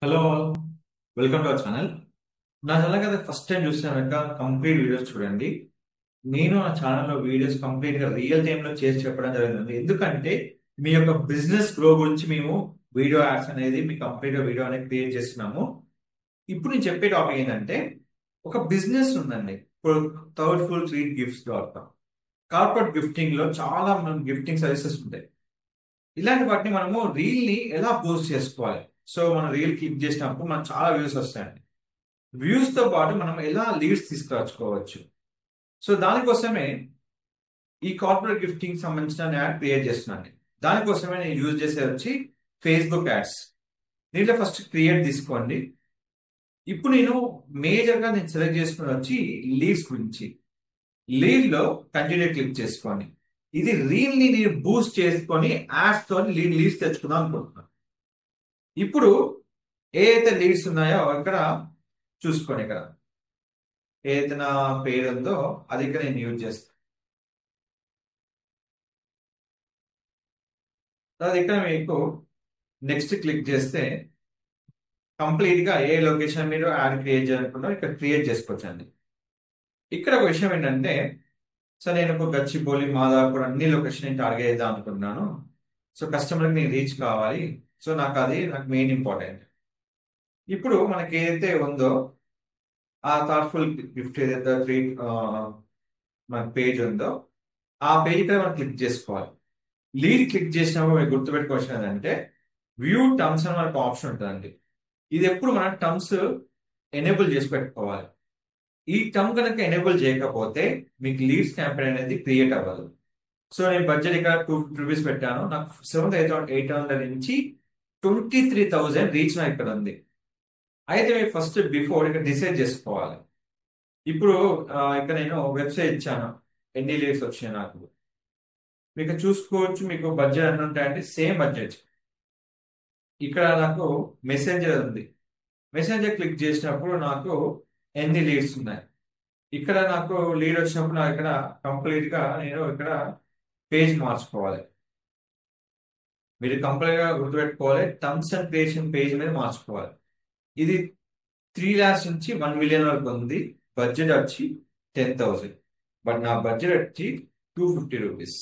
Hello all, welcome to our channel. నా channel కదా first time చూసినాక కంప్లీట్ వీడియోస్ చూడండి. నేను నా ఛానల్లో వీడియోస్ కంప్లీట్ గా రియల్ టైమ్ లో చేసి చెప్పడం జరుగుతుంది. ఎందుకంటే మీ యొక్క బిజినెస్ గ్రో గురించి మేము వీడియో యాడ్స్ అనేది మీ కంప్లీట్ గా వీడియో అనేది క్రియేట్ చేస్తున్నాము. ఇప్పుడు నేను చెప్పే టాపిక్ ఏంటంటే ఒక బిజినెస్ ఉందండి. ఇప్పుడు third full treat gifts dot com. Corporate gifting లో చాలా గిఫ్టింగ్ సర్వీసెస్ ఉంటాయి. ఇలాంటి వాటిని మనము రీల్ ని ఎలా పోస్ట్ చేసుకోవాలి. సో మనం రీల్ క్లిక్ చేసినప్పుడు మనకు చాలా వ్యూస్ వస్తాయండి. వ్యూస్ తో పాటు మనం ఎలా లీడ్స్ తీసుకురాచుకోవచ్చు. సో దానికోసమే ఈ కార్పొరేట్ గిఫ్టింగ్ సంబంధించిన యాడ్ క్రియేట్ చేస్తున్నాను. దానికోసమే నేను యూజ్ చేసేది వచ్చి ఫేస్బుక్ యాడ్స్. దీంట్లో ఫస్ట్ క్రియేట్ తీసుకోండి. ఇప్పుడు నేను సెలెక్ట్ చేసుకుని వచ్చి లీడ్స్ గురించి. లీడ్ లో కంటిన్యూ క్లిక్ చేసుకోండి. ఇది రీల్ ని నేను బూస్ట్ చేసుకొని యాడ్స్ తో లీడ్స్ తెచ్చుకుందాం అనుకుంటున్నాను. ఇప్పుడు ఏ అయితే లీడ్స్ ఉన్నాయో ఇక్కడ చూసుకోండి. ఇక్కడ ఏదైతే నా పేరు ఉందో అది ఇక్కడ నేను యూజ్ చేస్తాను. తర్వాత ఇక్కడ మీకు నెక్స్ట్ క్లిక్ చేస్తే కంప్లీట్ గా ఏ లొకేషన్ మీరు యాడ్ క్రియేట్ చేయాలనుకున్నారో ఇక్కడ క్రియేట్ చేసుకోవచ్చు అండి. ఇక్కడ ఒక విషయం ఏంటంటే, సో నేను ఒక గచ్చిబౌలి, మాదాపూర్ అన్ని లొకేషన్ నేను టార్గెట్ చేద్దాం అనుకుంటున్నాను. సో కస్టమర్కి నేను రీచ్ కావాలి. సో నాకు మెయిన్ ఇంపార్టెంట్. ఇప్పుడు మనకి ఏదైతే ఉందో ఆ థాట్ఫుల్ గిఫ్ట్ ఏదైతే మన పేజ్ ఉందో ఆ పేజ్ ఇక్కడ మనం క్లిక్ చేసుకోవాలి. లీడ్ క్లిక్ చేసినప్పుడు మీరు గుర్తుపెట్టుకోవచ్చు ఏంటంటే వ్యూ టర్మ్స్ అని మనకు ఆప్షన్ ఉంటుందండి. ఇది ఎప్పుడు మనం టర్మ్స్ ఎనేబుల్ చేసి పెట్టుకోవాలి. ఈ టర్మ్ కనుక ఎనేబుల్ చేయకపోతే మీకు లీడ్స్ క్యాంపెయిన్ అనేది క్రియేట్ అవ్వదు. సో నేను బడ్జెట్ ఇక్కడ ₹250 పెట్టాను. నాకు 7,800 నుంచి 23,000 రీచ్ నా ఇక్కడ ఉంది. అయితే మీరు ఫస్ట్ బిఫోర్ ఇక్కడ డిసైడ్ చేసుకోవాలి. ఇప్పుడు ఇక్కడ నేను వెబ్సైట్ ఇచ్చాను, ఎన్ని లీడ్స్ వచ్చాయి నాకు. మీకు చూసుకోవచ్చు, మీకు బడ్జెట్ ఎంత ఉంటాయంటే సేమ్ బడ్జెట్. ఇక్కడ నాకు మెసెంజర్ ఉంది. మెసెంజర్ క్లిక్ చేసినప్పుడు నాకు ఎన్ని లీడ్స్ ఉన్నాయి. ఇక్కడ నాకు లీడ్ వచ్చినప్పుడు నాకు ఇక్కడ కంప్లీట్ గా నేను ఇక్కడ పేజ్ మార్చుకోవాలి. మీరు కంప్లీట్ గా గుర్తుపెట్టుకోవాలి, టర్మ్స్ అండ్ క్రియేషన్ పేజ్ మీద మార్చుకోవాలి. ఇది 3 lakhs నుంచి 1 million వరకు ఉంది. బడ్జెట్ వచ్చి 10,000. బట్ నా బడ్జెట్ వచ్చి ₹250.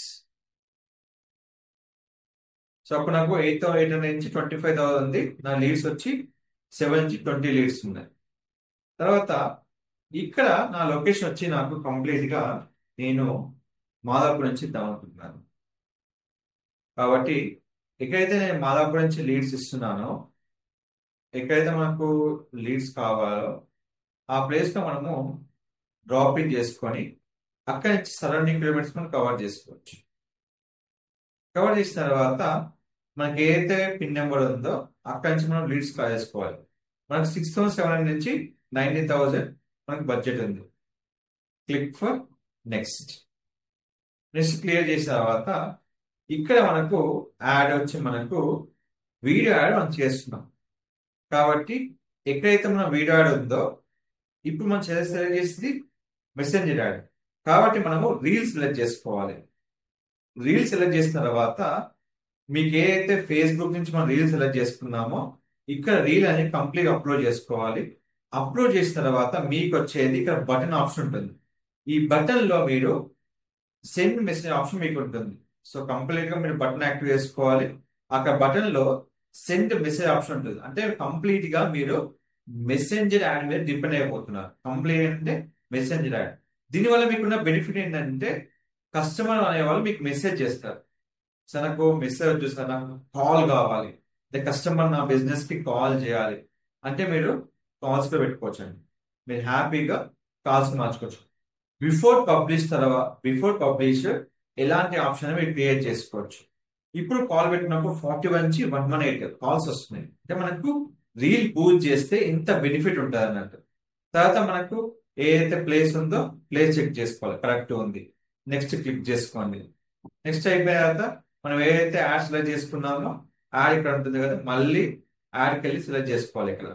సో అప్పుడు నాకు 8,800 నుంచి 25,000 ఉంది. నా లీడ్స్ వచ్చి 7 నుంచి 20 లీడ్స్ ఉన్నాయి. తర్వాత ఇక్కడ నా లొకేషన్ వచ్చి నాకు కంప్లీట్ గా నేను మాదాపూర్ నుంచి ఇద్దాం అనుకుంటున్నాను. కాబట్టి ఎక్కడైతే నేను మాదాపూర్ నుంచి లీడ్స్ ఇస్తున్నానో, ఎక్కడైతే మనకు లీడ్స్ కావాలో ఆ ప్లేస్ లో మనము డ్రాప్ ఇన్ చేసుకొని అక్కడి నుంచి సరౌండింగ్ కిలోమీటర్స్ మనం కవర్ చేసుకోవచ్చు. కవర్ చేసిన తర్వాత మనకి ఏదైతే పిన్ నెంబర్ ఉందో అక్కడి నుంచి మనం లీడ్స్ కాల్ చేసుకోవాలి. మనకు 6,700 నుంచి 19,000 మనకు బడ్జెట్ ఉంది. Click for next. Next clear చేసిన తర్వాత ఇక్కడ మనకు యాడ్ వచ్చి మనకు వీడియో యాడ్ మనం చేస్తున్నాం. కాబట్టి ఎక్కడైతే మన వీడియో యాడ్ ఉందో ఇప్పుడు మనం సెలెక్ట్ చేసింది మెసెంజర్ యాడ్. కాబట్టి మనము రీల్ సెలెక్ట్ చేసుకోవాలి. రీల్ సెలెక్ట్ చేసిన తర్వాత మీకు ఏదైతే ఫేస్బుక్ నుంచి మనం రీల్ సెలెక్ట్ చేసుకున్నామో ఇక్కడ రీల్ అనేది కంప్లీట్ అప్లోడ్ చేసుకోవాలి. అప్లోడ్ చేసిన తర్వాత మీకు వచ్చేది ఇక్కడ బటన్ ఆప్షన్ ఉంటుంది. ఈ బటన్ లో మీరు సెండ్ మెసేజ్ ఆప్షన్ మీకు ఉంటుంది. సో కంప్లీట్ గా మీరు బటన్ యాక్టివ్ చేసుకోవాలి. అక్కడ బటన్ లో సెండ్ మెసేజ్ ఆప్షన్ ఉంటుంది. అంటే కంప్లీట్ గా మీరు మెసెంజర్ యాడ్ మీద డిపెండ్ అయిపోతున్నారు. కంప్లీట్ అంటే మెసెంజర్ యాడ్. దీనివల్ల మీకున్న బెనిఫిట్ ఏంటంటే కస్టమర్ అనేవాళ్ళు మీకు మెసేజ్ చేస్తారు. సార్ నాకు మెసేజ్ వచ్చి సార్ నాకు కాల్ కావాలి, కస్టమర్ నా బిజినెస్ కి కాల్ చేయాలి అంటే మీరు కాల్స్ లో పెట్టుకోవచ్చు అండి. మీరు హ్యాపీగా కాల్స్ మార్చుకోవచ్చు. బిఫోర్ పబ్లిష్ ఎలాంటి ఆప్షన్ మీరు క్రియేట్ చేసుకోవచ్చు. ఇప్పుడు కాల్ పెట్టినప్పుడు 41 నుంచి 118 కాల్స్ వస్తున్నాయి. అంటే మనకు రీల్ బూస్ట్ చేస్తే ఇంత బెనిఫిట్ ఉంటుంది అన్నట్టు. తర్వాత మనకు ఏదైతే ప్లేస్ ఉందో ప్లేస్ చెక్ చేసుకోవాలి, కరెక్ట్ ఉంది. నెక్స్ట్ క్లిక్ చేసుకోండి. నెక్స్ట్ అయిపోయిన తర్వాత మనం ఏదైతే యాడ్ సెలెక్ట్ చేసుకున్నామో యాడ్ ఇక్కడ ఉంటుంది కదా, మళ్ళీ యాడ్కి వెళ్ళి సెలెక్ట్ చేసుకోవాలి ఇక్కడ.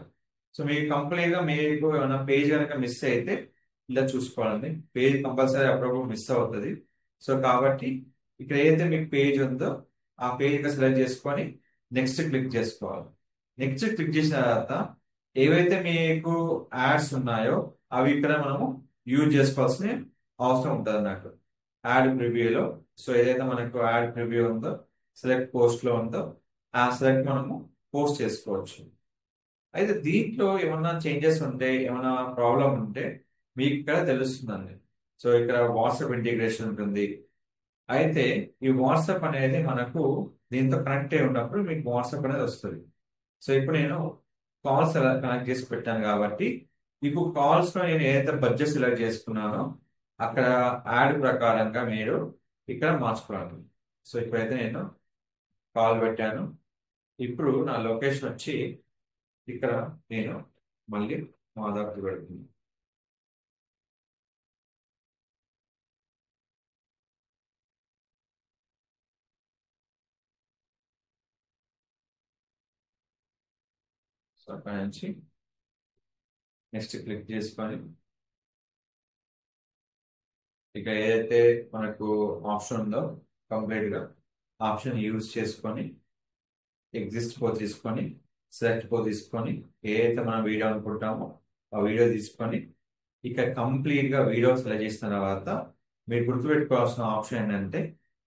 సో మీకు కంప్లీట్ గా మీకు ఏమైనా పేజ్ కనుక మిస్ అయితే ఇలా చూసుకోవాలండి. పేజ్ కంపల్సరీ అప్పుడప్పుడు మిస్ అవుతుంది. సో కాబట్టి ఇక్కడ ఏదైతే మీకు పేజ్ ఉందో ఆ పేజ్ సెలెక్ట్ చేసుకొని నెక్స్ట్ క్లిక్ చేసుకోవాలి. నెక్స్ట్ క్లిక్ చేసిన తర్వాత ఏవైతే మీకు యాడ్స్ ఉన్నాయో అవి ఇక్కడ మనము యూజ్ చేసుకోవాల్సిన అవసరం ఉంటుంది అన్నట్టు యాడ్ ప్రివ్యూలో. సో ఏదైతే మనకు యాడ్ ప్రివ్యూ ఉందో సెలెక్ట్ పోస్ట్ లో ఉందో ఆ సెలెక్ట్ మనము పోస్ట్ చేసుకోవచ్చు. అయితే దీంట్లో ఏమన్నా చేంజెస్ ఉంటే ఏమైనా ప్రాబ్లం ఉంటే మీకు ఇక్కడ తెలుస్తుందండి. సో ఇక్కడ వాట్సాప్ ఇంటిగ్రేషన్ ఉంటుంది. అయితే ఈ వాట్సాప్ అనేది మనకు దీంతో కనెక్ట్ అయి ఉన్నప్పుడు మీకు వాట్సాప్ అనేది వస్తుంది. సో ఇప్పుడు నేను కాల్స్ కనెక్ట్ చేసి పెట్టాను కాబట్టి ఇప్పుడు కాల్స్ లో నేను ఏదైతే బడ్జెట్ సెలెక్ట్ చేసుకున్నానో అక్కడ యాడ్ ప్రకారంగా మీరు ఇక్కడ మార్చుకోవాలి. సో ఇప్పుడైతే నేను కాల్ పెట్టాను. ఇప్పుడు నా లొకేషన్ వచ్చి ఇక్కడ నేను మళ్ళీ మాదాపూర్ పెడుతుంది. సో అక్కడ నుంచి నెక్స్ట్ క్లిక్ చేసుకొని ఇక ఏదైతే మనకు ఆప్షన్ ఉందో కంప్లీట్ గా ఆప్షన్ యూజ్ చేసుకొని ఎగ్జిస్ట్ పో తీసుకొని సెలెక్ట్ పో తీసుకొని ఏదైతే మనం వీడియో అనుకుంటామో ఆ వీడియో తీసుకొని ఇక కంప్లీట్ గా వీడియో సెలెక్ట్ చేసిన తర్వాత మీరు గుర్తుపెట్టుకోవాల్సిన ఆప్షన్ ఏంటంటే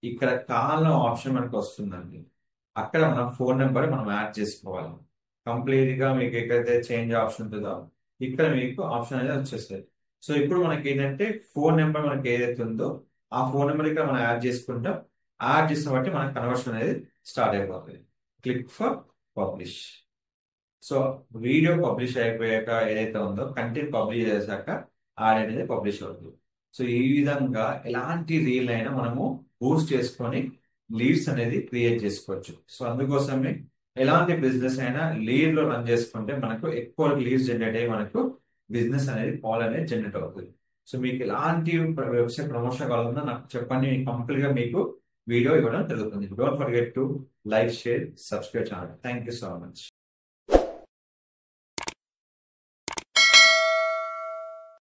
ఇక్కడ కాల్ ఆప్షన్ మనకు వస్తుందండి. అక్కడ మన ఫోన్ నెంబర్ మనం యాడ్ చేసుకోవాలి. కంప్లీట్ గా మీకు ఎక్కడైతే చేంజ్ ఆప్షన్ ఉంటుందో ఇక్కడ మీకు ఆప్షన్ అనేది వచ్చేస్తుంది. సో ఇప్పుడు మనకి ఏంటంటే ఫోన్ నెంబర్ మనకి ఏదైతే ఉందో ఆ ఫోన్ నెంబర్ ఇక్కడ మనం యాడ్ చేసుకుంటాం. యాడ్ చేసిన బట్టి మనకి కన్వర్షన్ అనేది స్టార్ట్ అయిపోతుంది. Click for publish. So video publish అయిపోయాక ఏదైతే ఉందో కంటెంట్ పబ్లిష్ చేశాక యాడ్ అనేది పబ్లిష్ అవుతుంది. సో ఈ విధంగా ఎలాంటి రీల్ అయినా మనము బూస్ట్ చేసుకొని లీడ్స్ అనేది క్రియేట్ చేసుకోవచ్చు. సో అందుకోసమే ఎలాంటి బిజినెస్ అయినా లీడ్ లో రన్ చేసుకుంటే మనకు ఎక్కువ లీడ్స్ జనరేట్ అయ్యి మనకు బిజినెస్ అనేది కాల్ అనేది జనరేట్ అవుతుంది. సో మీకు ఎలాంటి వెబ్సైట్ ప్రమోషన్ కావాలన్నా నాకు చెప్పండి. కంప్లీట్ గా మీకు వీడియో ఇవ్వడం జరుగుతుంది. Don't forget to like, share, subscribe channel. Thank you so much.